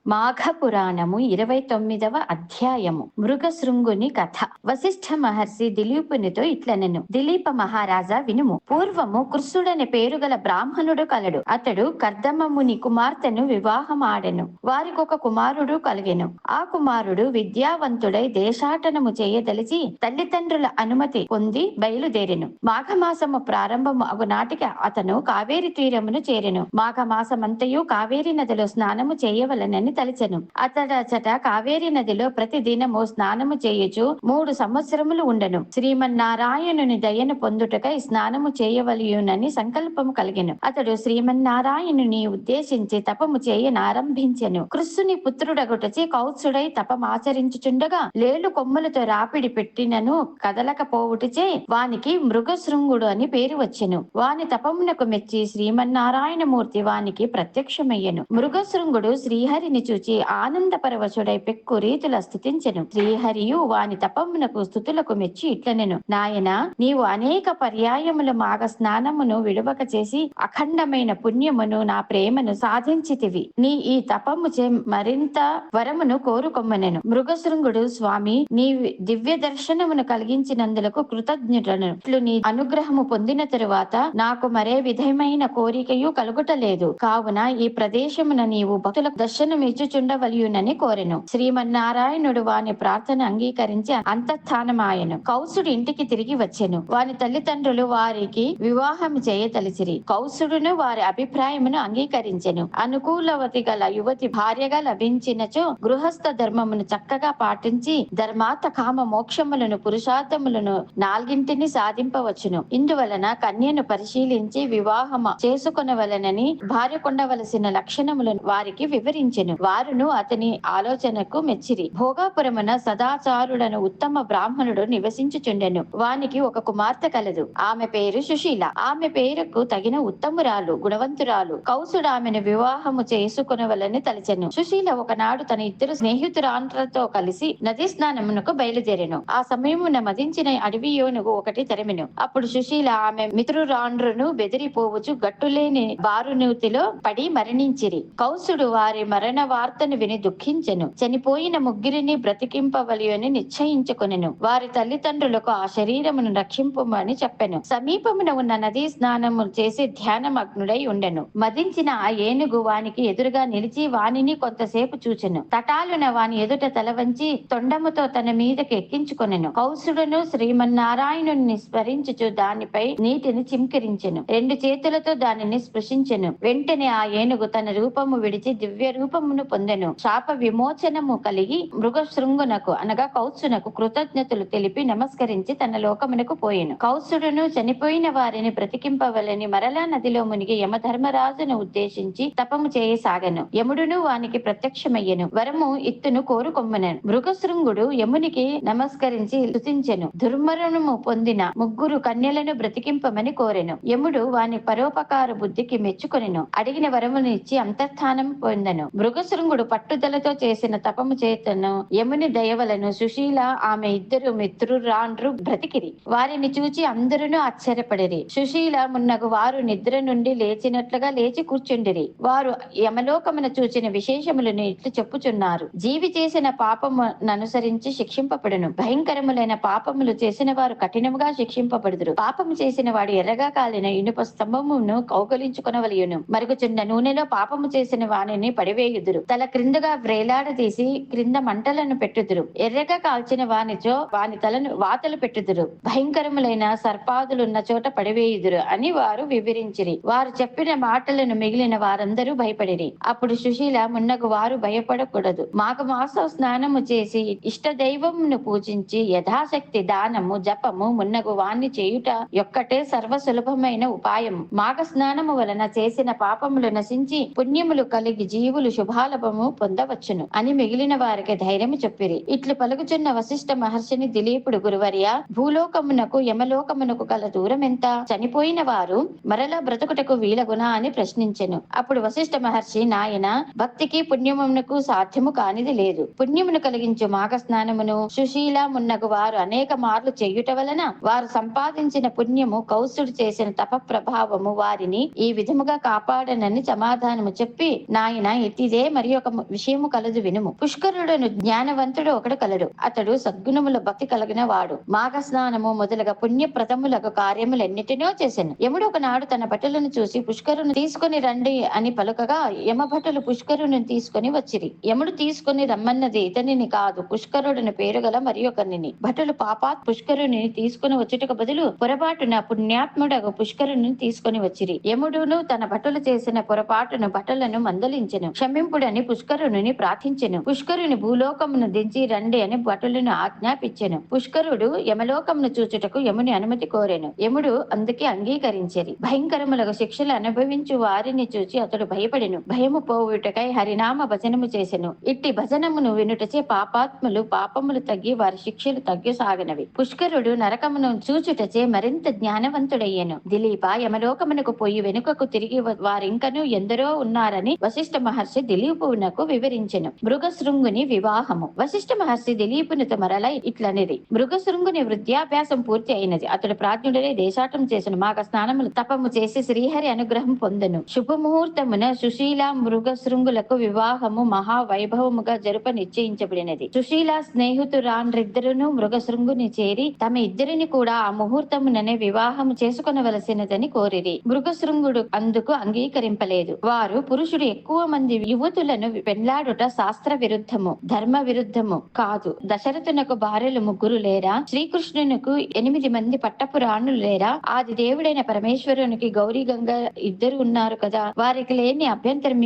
మాఘ పురాణము 29వ అధ్యాయము. మృగశృంగుని కథ. వశిష్ఠ మహర్షి దిలీపునితో ఇట్లనెను. దిలీప మహారాజా వినుము. పూర్వము కృష్ణుడని పేరుగల బ్రాహ్మణుడు కలడు. అతడు కర్దమముని కుమార్తెను వివాహమాడెను. వారికొక కుమారుడు కలిగెను. ఆ కుమారుడు విద్యావంతుడై దేశాటనము చేయదలిచి తల్లిదండ్రుల అనుమతి పొంది బయలుదేరెను. మాఘమాసము ప్రారంభము అగు నాటికి అతను కావేరి తీరమును చేరెను. మాఘమాసమంతయు కావేరి నదిలో స్నానము చేయవలనని తలిచెను. అతడచట కావేరి నదిలో ప్రతి దినము స్నానము చేయుచు 3 సంవత్సరములు ఉండెను. శ్రీమన్నారాయణుని దయను పొందుటకై స్నానము చేయవలయునని సంకల్పము కలిగెను. అతడు శ్రీమన్నారాయణుని ఉద్దేశించి తపము చేయనారంభించెను. కృష్ణుని పుత్రుడగుటచే కౌత్సుడై తపమాచరించుచుండగా లేలు కొమ్ములతో రాపిడి పెట్టినను కదలకపోవుటచే వానికి మృగశృంగుడు అని పేరు వచ్చెను. వాని తపమునకు మెచ్చి శ్రీమన్నారాయణమూర్తి వానికి ప్రత్యక్షమయ్యెను. మృగశృంగుడు శ్రీహరిని చూచి ఆనందపరవశుడై పెక్కు రీతుల స్తుతించెను. శ్రీహరియు వాని తపమునకు స్తుతులకు మెచ్చి ఇట్లనెను. నాయనా, నీవు అనేక పర్యాయముల మాఘ స్నానమును విడువక చేసి అఖండమైన పుణ్యమును నా ప్రేమను సాధించితివి. నీ ఈ తపముచే మరింత వరమును కోరుకొమ్మనెను. మృగశృంగుడు, స్వామి, నీ దివ్య దర్శనమును కలిగించినందులకు కృతజ్ఞుడను. ఇట్లు నీ అనుగ్రహము పొందిన తరువాత నాకు మరే విధమైన కోరికయు కలుగుటలేదు. కావున ఈ ప్రదేశమున నీవు భక్తులకు దర్శనమిచ్చుచుండవలయునని కోరెను. శ్రీమన్నారాయణుడు వాని ప్రార్థన అంగీకరించి అంతఃస్థానమాయెను. కౌసుడు ఇంటికి తిరిగి వచ్చెను. వాని తల్లిదండ్రులు వారికి వివాహం చేయతలిసిరి. కౌసుడును వారి అభిప్రాయమును అంగీకరించెను. అనుకూలవతి గల యువతి భార్యగా లభించినచో గృహస్థ ధర్మమును చక్కగా పాటించి ధర్మార్థ కామ మోక్షములను పురుషార్థములను 4 సాధింపవచ్చును. ఇందువలన కన్యను పరిశీలించి వివాహం చేసుకొనవలనని భార్య కొండవలసిన లక్షణములను వారికి వివరించెను. వారును అతని ఆలోచనకు మెచ్చిరి. భోగాపురమున సదాచారుడను ఉత్తమ బ్రాహ్మణుడు నివసించుచుండెను. వానికి ఒక కుమార్తె కలదు. ఆమె పేరు సుశీల. ఆమె పేరుకు తగిన ఉత్తమురాలు, గుణవంతురాలు. కౌసుడు ఆమెను వివాహము చేసుకొనవలని తలచెను. సుశీల ఒకనాడు తన 2 స్నేహితురాండ్రతో కలిసి నదీ స్నానమునకు బయలుదేరెను. ఆ సమయమున మదించిన అడవి ఏనుగు ఒకటి తరిమెను. అప్పుడు సుశీల ఆమె మిత్రురాండ్రును బెదిరిపోవచ్చు గట్టులేని బారునూతిలో పడి మరణించిరి. కౌసుడు వారి మరణ వార్తను విని దుఃఖించెను. చనిపోయిన ముగ్గురిని బ్రతికింపవలయని నిశ్చయించుకొనెను. వారి తల్లిదండ్రులకు ఆ శరీరమును రక్షింపమని చెప్పెను. సమీపమున ఉన్న నదీ స్నానము చేసి ధ్యానమగ్నుడై ఉండెను. మదించిన ఆ ఏనుగు వానికి ఎదురుగా నిలిచి వానిని కొంతసేపు చూచెను. తటాలున వాని ఎదుట తల వంచి తొండముతో తన మీదకి ఎక్కించుకొనెను. కౌసుడును శ్రీమన్నారాయణుని స్మరించుచు దానిపై నీటిని చిమ్కిరించెను. 2 చేతులతో దానిని స్పృశించెను. వెంటనే ఆ ఏనుగు తన రూపము విడిచి దివ్య రూపమును పొందెను. శాప విమోచనము కలిగి మృగశృంగునకు అనగా కౌత్సునకు కృతజ్ఞతలు తెలిపి నమస్కరించి తన లోకమునకు పోయెను. కౌత్సుడును చనిపోయిన వారిని బ్రతికింపవలని మరలా నదిలో మునిగి యమధర్మరాజును ఉద్దేశించి తపము చేయసాగెను. యముడును వానికి ప్రత్యక్షమయ్యెను. వరము ఇత్తును కోరుకొమ్మనెను. మృగశృంగుడు యమునికి నమస్కరించి స్తుతించెను. దుర్మరణము పొందిన 3 కన్యలను బ్రతికింపమని కోరెను. యముడు వాని పరోపకార బుద్ధికి మెచ్చుకొనెను. అడిగిన వరమును ఇచ్చి అంతఃస్థానం పొందెను. మృగశృంగుడు పట్టుదలతో చేసిన తపము చేతను యముని దయవలను సుశీల ఆమె 2 మిత్రురాండ్రు బ్రతికిరి. వారిని చూచి అందరూ ఆశ్చర్యపడిరి. సుశీల మున్నగు వారు నిద్ర నుండి లేచినట్లుగా లేచి కూర్చుండిరి. వారు యమలోకమున చూచిన విశేషములను ఇట్లు చెప్పుచున్నారు. జీవి చేసిన పాపము ననుసరించి శిక్షింపబడును. భయంకరములైన పాపములు చేసిన వారు కఠినముగా శిక్షింపబడుదురు. పాపము చేసిన వాడు ఎర్రగా కాలిన ఇనుప స్తంభమును కౌగలించుకొనవలయును. మరుగుచున్న నూనెలో పాపము చేసిన వానిని పడివేయుదురు. తల క్రిందగా వ్రేలాడదీసి క్రింద మంటలను పెట్టుదురు. ఎర్రగా కాల్చిన వానిచో వాని తలను వాతలు పెట్టుదురు. భయంకరములైన సర్పాదులున్న చోట పడివేయుదురు అని వారు వివరించిరి. వారు చెప్పిన మాటలను మిగిలిన వారందరూ భయపడిరి. అప్పుడు సుశీల మున్నగు వారు భయపడకూడదు. మాఘమాస స్నానము చేసి ఇష్ట దైవమును పూజించి యథాశక్తి దానము జపము మున్నగు వాణ్ణి చేయుట యొక్కటే సర్వ సులభమైన ఉపాయము. మాఘ స్నానము వలన చేసిన పాపములు నశించి పుణ్యములు కలిగి జీవులు శుభాలభము పొందవచ్చును అని మిగిలిన వారికి ధైర్యము చెప్పిరి. ఇట్లు పలుకుచున్న వశిష్ఠ మహర్షిని దిలీపుడు, గురువర్య, భూలోకమునకు యమలోకమునకు గల దూరం ఎంత? చనిపోయిన వారు మరలా బ్రతుకుటకు వీలగునా అని ప్రశ్నించెను. అప్పుడు వశిష్ఠ మహర్షి, నాయన, భక్తికి పుణ్యమునకు సాధ్యము కానిది లేదు. పుణ్యమును కలిగించు మాఘ స్నానమును సుశీల మున్నగు వారు అనేక మార్లు చేయుట వలన వారు సంపాదించిన పుణ్యము కౌసుడు చేసిన తప ప్రభావము వారిని ఈ విధముగా కాపాడనని సమాధానము చెప్పి, నాయన, ఇదే మరి ఒక విషయము కలదు వినుము. పుష్కరుడును జ్ఞానవంతుడు ఒకడు కలడు. అతడు సద్గుణముల భక్తి కలిగిన వాడు. మాఘ స్నానము మొదలుగా పుణ్యప్రదములకు కార్యములెన్నిటినో చేసెను. యముడు ఒకనాడు తన భటులను చూసి పుష్కరుని తీసుకొని రండి అని పలుకగా యమభటులు పుష్కరుని తీసుకొని వచ్చిరి. యముడు తీసుకొని రమ్మన్నది ఇతనిని కాదు, పుష్కరుడిని పేరు గల మరి ఒకరిని. భటులు పాపాత్ పుష్కరుని తీసుకుని వచ్చుటకు బదులు పొరపాటున పుణ్యాత్ముడగు పుష్కరుని తీసుకొని వచ్చిరి. యముడును తన భటులు చేసిన పొరపాటును భటులను మందలించెను. క్షమింపుడని పుష్కరుని ప్రార్థించెను. పుష్కరుని భూలోకమును దించి రండి అని భటులను ఆజ్ఞాపించెను. పుష్కరుడు యమలోకమును చూచుటకు యముని అనుమతి కోరెను. యముడు అందుకే అంగీకరించెరి. భయంకరములకు శిక్షలు అనుభవించు వారిని చూచి అతడు భయపడెను. భయము పోవుటకై హరినామ భజనము చేసెను. ఇట్టి భజనమును వినుటచే పాపాత్ములు పాపములు తగ్గి వారి శిక్షలు తగ్గిసాగనవి. పుష్కరుడు నరకమును చూచుటచే మరింత జ్ఞానవంతుడయ్యెను. దిలీప యమలోకమునకు పోయి వెనుకకు తిరిగి వారింకను ఎందరో ఉన్నారని వశిష్ఠ మహర్షి దిలీపునకు వివరించెను. మృగశృంగుని వివాహము. వశిష్ఠ మహర్షి దిలీపునితో మరలా ఇట్లనిది. మృగశృంగుని వృద్ధాభ్యాసం పూర్తి అయినది. అతడు ప్రాజ్ఞుడై దేశాటం చేసెను. మాఘ స్నానములు తపము చేసి శ్రీహరి అనుగ్రహం పొందెను. శుభముహూర్తమున సుశీల మృగశృంగులకు వివాహము మహావైభవముగా జరుప నిశ్చయించబడినది. సుశీల స్నేహితురాండ్రిద్దరును మృగశృంగుని చేరి తమ ఇద్దరిని కూడా ఆ ముహూర్తముననే వివాహము చేసుకొనవలసినదని కోరిరి. మృగశృంగుడు అందుకు అంగీకరింపలేదు. వారు పురుషుడు ఎక్కువ మంది యువతులను పెండ్లాడుట శాస్త్ర విరుద్ధము, ధర్మ విరుద్ధము కాదు. దశరథునకు భార్యలు 3 లేరా? శ్రీకృష్ణునకు 8 మంది పట్టపురాణులు లేరా? ఆది దేవుడైన పరమేశ్వరునికి గౌరీ గంగ 2 ఉన్నారు కదా, వారికి లేని అభ్యంతరం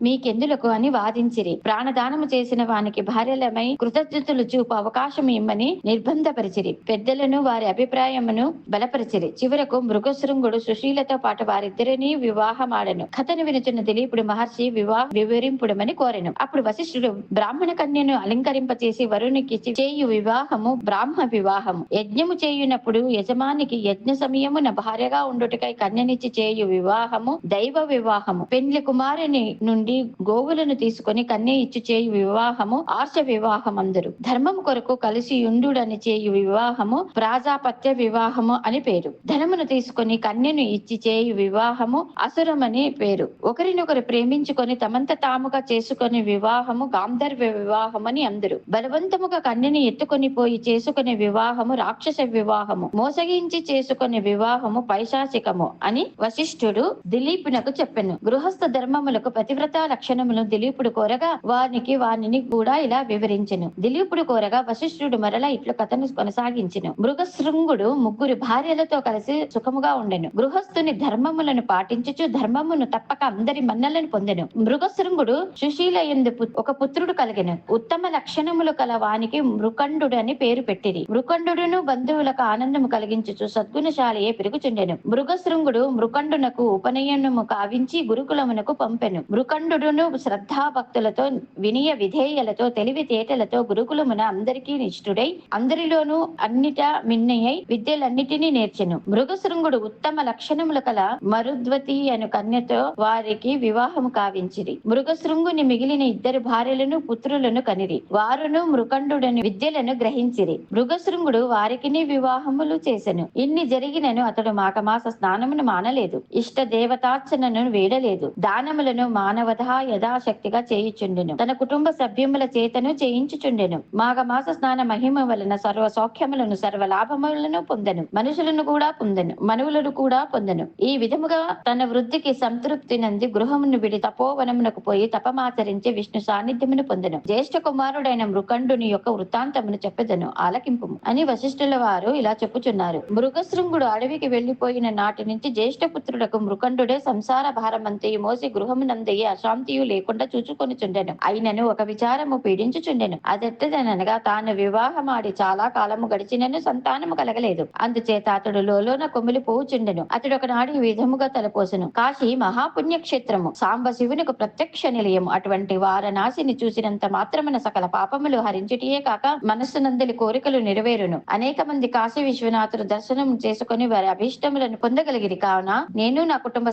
మీకెందులకు అని వాదించిరి. ప్రాణదానము చేసిన వానికి భార్యలమై కృతజ్ఞతలు చూపు అవకాశం ఇమ్మని నిర్బంధపరిచిరి. పెద్దలను వారి అభిప్రాయమును బలపరిచిరి. చివరకు మృగశృంగుడు సుశీలతో పాటు వారిద్దరినీ వివాహమాడెను. కథను వినుచున్న దిలీపుడు మహర్షి వివాహ వివరింపుడమని కోరెను. అప్పుడు వశిష్ఠుడు బ్రాహ్మణ కన్యను అలంకరింపచేసి వరునికి చేయు వివాహము బ్రాహ్మ వివాహము. యజ్ఞము చేయునప్పుడు యజమానికి యజ్ఞ సమయమున భార్యగా ఉండుటకై కన్యనిచ్చి చేయు వివాహము దైవ వివాహము. పెండ్లి కుమారుని నుండి గోవులను తీసుకొని కన్య ఇచ్చి చేయు వివాహము ఆర్ష వివాహం. అందరు ధర్మం కొరకు కలిసి ఉండుడని చేయు వివాహము ప్రాజాపత్య వివాహము అని పేరు. ధనమును తీసుకొని కన్యను ఇచ్చి చేయు వివాహము అసురమని పేరు. ఒకరినొకరు ప్రేమించుకొని తమంత తాముగా చేసుకునే వివాహము గాంధర్వ వివాహం అని అందరు. బలవంతముగా కన్యని ఎత్తుకొని పోయి చేసుకునే వివాహము రాక్షస వివాహము. మోసగించి చేసుకునే వివాహము పైశాచికము అని వశిష్ఠుడు దిలీపునకు చెప్పెను. గృహస్థ ధర్మములకు పతివ్రత లక్షణములను దిలీపుడు కోరగా వానిని కూడా ఇలా వివరించెను. దిలీపుడు కోరగా వశిష్ఠుడు మరలా ఇట్లు కథను కొనసాగించెను. మృగశృంగుడు 3 భార్యలతో కలిసి సుఖముగా ఉండెను. గృహస్థుని ధర్మములను పాటించుచు ధర్మమును తప్పక అందరి మన్నలను పొందెను. మృగశృంగుడు సుశీల యందు ఒక పుత్రుడు కలిగెను. ఉత్తమ లక్షణములు కల వానికి మృకండు అని పేరు పెట్టిరి. మృకండును బంధువులకు ఆనందము కలిగించుచు సద్గుణశాలియే పెరుగుచుండెను. మృగశృంగుడు మృకండునకు ఉపనయనము కావించి గురుకులమునకు పంపెను. మృకండును శ్రద్ధాభక్తులతో వినయ విధేయలతో తెలివితేటలతో గురుకులమున అందరికీ నిష్ఠుడై అందరిలోనూ అన్నిటా మిన్నయ్యై విద్యలన్నిటినీ నేర్చెను. మృగశృంగుడు ఉత్తమ లక్షణములు కల మరుద్వతి అను కన్యతో వారికి వివాహము కావించిరి. మృగశృంగుని మిగిలిన 2 భార్యలను పుత్రులను కనిరి. వారును మృకండుడని విద్యలను గ్రహించిరి. మృగశృంగుడు వారికిని వివాహములు చేసెను. ఇన్ని జరిగినను అతడు మాఘమాస స్నానమును మానలేదు. ఇష్ట దేవతార్చనను వేడలేదు. దానములను మానవధా యథాశక్తిగా చేయుచుండెను. తన కుటుంబ సభ్యముల చేతను చేయించుచుండెను. మాఘమాస స్నాన మహిమ వలన సర్వ సౌఖ్యములను సర్వ లాభములను పొందెను. మనుషులను కూడా పొందెను. ఈ విధముగా తన వృద్ధికి సంతృప్తి నంది గృహమును విడి తపోవనమునకు పోయి తపమాచరించి విష్ణు సాన్నిధ్యమును పొందెను. జ్యేష్ఠ కుమారుడైన మృకండుని యొక్క వృత్తాంతమును చెప్పెదను ఆలకింపుము అని వశిష్ఠుల వారు ఇలా చెప్పుచున్నారు. మృగశృంగుడు అడవికి వెళ్లిపోయిన నాటి నుంచి జ్యేష్ఠ పుత్రుడకు మృకండుడే సంసార భారమంతయు మోసి గృహమునందయ్యే అశాంతియు లేకుండా చూచుకొనిచుండెను. అయినను ఒక విచారము పీడించుచుండెను. అదెట్టదనగా తాను వివాహమాడి చాలా కాలము గడిచినను సంతానము కలగలేదు. అందుచేత అతడు లోలోన కొమిలిపోవుచుండెను. అతడు ఒకనాడు ఈ విధముగా తలపోసెను. కాశీ మహాపుణ్యక్షేత్రము, సాంబ శివునికి ప్రత్యక్ష నిలయము. అటువంటి వారణాసిని చూసినంత మాత్రమున సకల పాపములు హరించుటియే కాక మనస్సునందలి కోరికలు నెరవేరును. అనేక మంది కాశీ విశ్వనాథుడు దర్శనం చేసుకుని వారి అభీష్టములను పొందగలిగిరి. కావున నేను నా కుటుంబ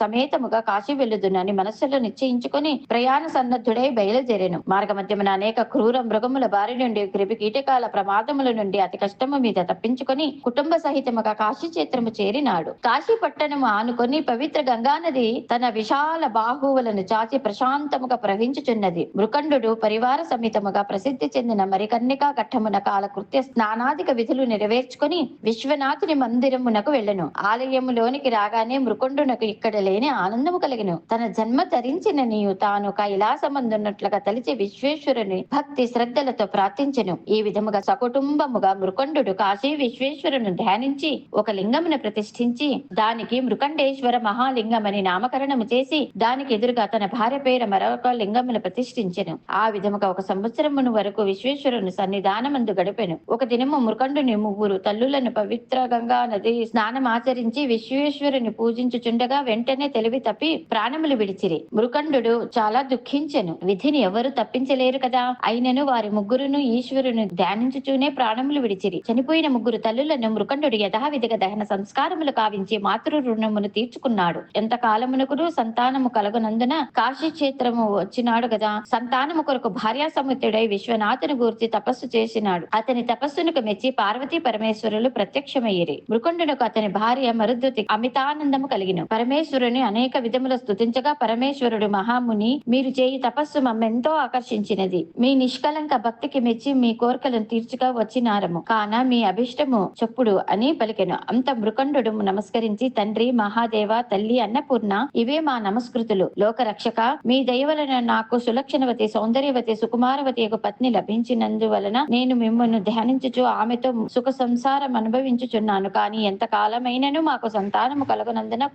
సమేతముగా కాశీ వెళ్ళుదునని మనస్సులో నిశ్చయించుకుని ప్రయాణ సన్నద్ధుడై బయలుదేరెను. మార్గ మధ్యమున అనేక క్రూర మృగముల బారి నుండి క్రిమి కీటకాల ప్రమాదముల నుండి అతి కష్టము మీద తప్పించుకొని కుటుంబ సహితముగా కాశీ క్షేత్రము చేరినాడు. కాశీ పట్టణము ఆనుకొని పవిత్ర గంగానది తన విశాల బాహువులను చాచి ప్రశాంత అమాంతముగా ప్రవహించుచున్నది. మృకండు పరివార సమేతముగా ప్రసిద్ధి చెందిన మరికన్నికా ఘట్టమున కాలకృత్య స్నానాదిక విధులు నెరవేర్చుకొని విశ్వనాథుని మందిరమునకు వెళ్ళెను. ఆలయములోనికి రాగానే మృకండునకు ఇక్కడ లేని ఆనందము కలిగెను. తన జన్మ ధరించిన నీయు తాను కైలాసమందున్నట్లుగా తలిచి విశ్వేశ్వరుని భక్తి శ్రద్ధలతో ప్రార్థించెను. ఈ విధముగా సకుటుంబముగా మృకండు కాశీ విశ్వేశ్వరుని ధ్యానించి ఒక లింగమును ప్రతిష్ఠించి దానికి మృకండేశ్వర మహాలింగమని నామకరణము చేసి దానికి ఎదురుగా తన భార్య పేర మరొక లింగమును ప్రతిష్ఠించెను. ఆ విధముగా ఒక సంవత్సరమును వరకు విశ్వేశ్వరుని సన్నిధానమందు గడిపెను. ఒక దినము మృకండుని ముగ్గురు తల్లులను పవిత్ర గంగా నది స్నానమాచరించి విశ్వేశ్వరుని పూజించుచుండగా వెంటనే తెలివి తప్పి ప్రాణములు విడిచిరి. మృకండు చాలా దుఃఖించెను. విధిని ఎవరు తప్పించలేరు కదా. అయినను వారి ముగ్గురును ఈశ్వరుని ధ్యానించుచూనే ప్రాణములు విడిచిరి. చనిపోయిన ముగ్గురు తల్లులను మృకండు యథావిధిగా దహన సంస్కారములు కావించి మాతృ రుణమును తీర్చుకున్నాడు. ఎంత కాలమునకును సంతానము కలగనందున కాశీ క్షేత్రము వచ్చినాడు కదా. సంతానము కొరకు భార్యా సముద్రుడై విశ్వనాథుని గూర్చి తపస్సు చేసినాడు. అతని తపస్సునకు మెచ్చి పార్వతీ పరమేశ్వరులు ప్రత్యక్షమయ్యిరి. మృకండునకు అతని భార్య మరుద్వతి అమితానందము కలిగిన. పరమేశ్వరుని అనేక విధముల స్తుతించగా పరమేశ్వరుడు మహాముని, మీరు చేయి తపస్సు మమ్మెంతో ఆకర్షించినది. మీ నిష్కలంక భక్తికి మెచ్చి మీ కోరికలను తీర్చుగా వచ్చినారము కాన మీ అభిష్టము చెప్పుడు అని పలికెను. అంత మృకండు నమస్కరించి, తండ్రి మహాదేవ, తల్లి అన్నపూర్ణ, ఇవే మా నమస్కృతులు. లోకరక్షక, మీ దయవలన నాకు సులక్షణవతి, సౌందర్యవతి, సుకుమారవతి యొక్క పత్ని లభించినందువలన నేను మిమ్మల్ని ధ్యానించుచు ఆమెతో సుఖ సంసారం అనుభవించుచున్నాను. కానీ ఎంత కాలమైనను మాకు సంతానము కలగనందున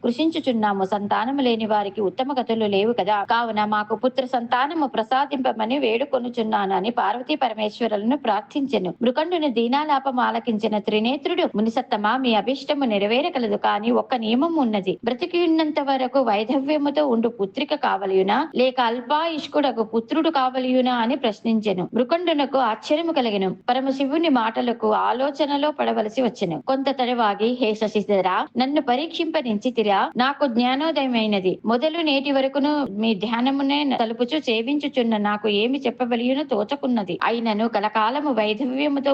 కృషించుచున్నాము. సంతానము లేని వారికి ఉత్తమ గతులు లేవు కదా. కావున మాకు పుత్ర సంతానము ప్రసాదింపమని వేడుకొనుచున్నాను అని పార్వతీ పరమేశ్వరులను ప్రార్థించెను. మృకండుని దీనాలాపం ఆలకించిన త్రినేత్రుడు, మునిసత్తమా, మీ అభిష్టము నెరవేరగలదు. కానీ ఒక్క నియమం ఉన్నది. బ్రతికి ఉన్నంత వరకు వైధవ్యముతో ఉండు పుత్రిక కావలియునా లేక అల్పాయుష్కుడకు పుత్రుడు కావలియునా అని ప్రశ్నించెను. మృకండునకు ఆశ్చర్యము కలిగెను. పరమశివుని మాటలకు ఆలోచనలో పడవలసి వచ్చెను. కొంత తరువాగి, హే శశిధరా, నన్ను పరీక్షింపనించితిరా. నాకు జ్ఞానోదయమైనది. మొదలు నేటి వరకును మీ ధ్యానమునే తలుపుచు సేవించుచున్న నాకు ఏమి చెప్పవలియునో తోచకున్నది. అయినను కలకాలము వైధవ్యముతో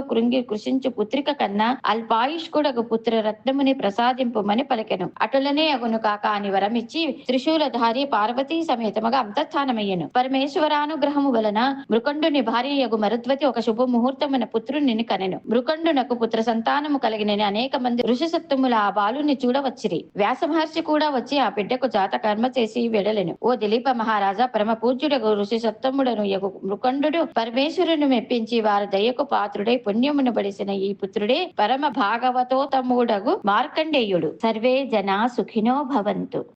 కృషించు పుత్రిక కన్నా అల్పాయుష్కుడకు పుత్ర రత్నముని ప్రసాదింపుమని పలికెను. అటులనే అగును కాక అని వరమిచ్చి త్రిశూలధారి పార్వతీ సమేతముగా అంతఃస్థానమయ్యెను. పరమేశ్వరానుగ్రహము వలన మృకండుని భార్యయగు మరుద్వతి ఒక శుభముహూర్తమున పుత్రుని కనెను. మృకండునకు పుత్ర సంతానము కలిగిన అనేక మంది ఋషి సత్తుముల ఆ బాలుని చూడవచ్చిరి. వ్యాస మహర్షి కూడా వచ్చి ఆ బిడ్డకు జాత కర్మ చేసి వెడలెను. ఓ దిలీప మహారాజా, పరమ పూజ్యుడగు ఋషి సత్తముడను యగు మృకండు పరమేశ్వరుని మెప్పించి వారి దయకు పాత్రుడై పుణ్యమును బడిసిన ఈ పుత్రుడే పరమ భాగవతోతముడగు మార్కండేయుడు. సర్వే జనా సుఖినో భవంతు.